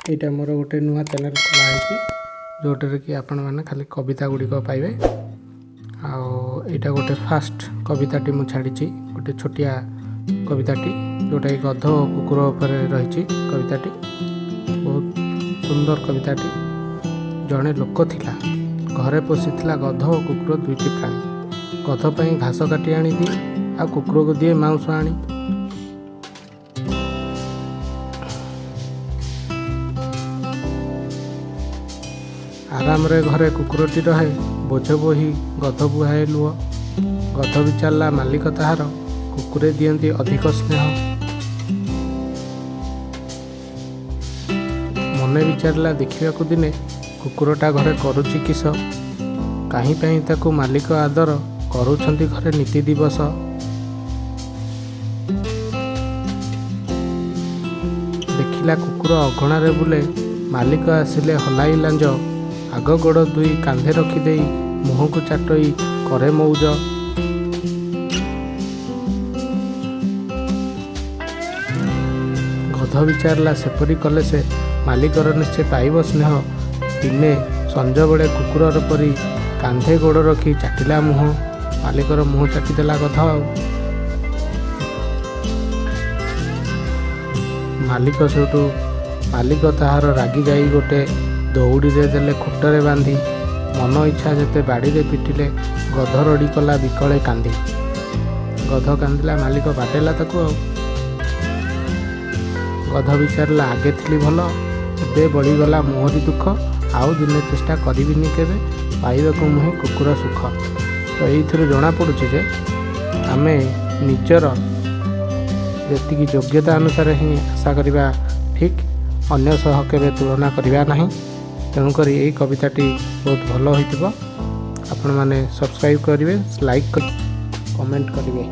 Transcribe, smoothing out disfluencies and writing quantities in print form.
एटा मोर गोटे नुआ चैनल खोला है जोटर कि आपण मैंने खाली कविता गुड़िक पाइबे। आईटा गोटे फास्ट कविताटी मु छाड़ी गोटे छोटिया कविताटी जोटा कि गध कुकुर पर रही कविताटी बहुत सुंदर कविताटी। जड़े लोक थिला घरे पोषिथिला गध और कुकुर दुईटी प्राणी। गध पर घास काटी आनी दिए आ कुकुर को दिए मांस आनी। आराम रे घरे कुकुरटी रहे बोझ बोही गध बुहाए लुह। गध विचारला मालिक ताहार कुकुरे दियंती अधिक स्नेह। मने विचारला देखिबाकू दिने कुकुरटा घरे करुची किस। काहीं पाई ताकू मालिक आदर करूछंती घरे नीति दिवस। देखिला कुकुर अगणा रे बुले मालिक आसिले हलाई लांज। आग गोड़ दुई कांधे रखिदे मुह को चाटई करे मौज। गध विचारला सेपरी कले से मालिकर निश्चय पाइब स्नेह। दिने संज बेले कुकुर परी कांधे गोड़ रखी चाटिला मुह। मालिकर मुह चाटिदेला गध। मालिक सेठू मालिक ताहार रागी गाई गोटे दौड़ी रे देले खुटरे बांधी। मन इच्छा जेते बाड़ी रे पिटिले गध रड़ी कला विकले कांदी। गध कांदिला मालिक बाटेला ताकू। गध विचारला आगे थिली भल एबे बढ़ीगला मोहरी दुख। आउ दिने चेष्टा करिबिनी केबे पाइबाकू मुहे कुकुर सुख। तो ये जना पड़ुछि जे आमे निजर जेतिकी योग्यता अनुसार ही आशा करिबा ठीक। अन्य सह केबे तुलना करिबा नहीं। तेणुक यही कविताटी बहुत भल होइतिबो। आपण माने सब्सक्राइब करेंगे, लाइक कमेंट करेंगे।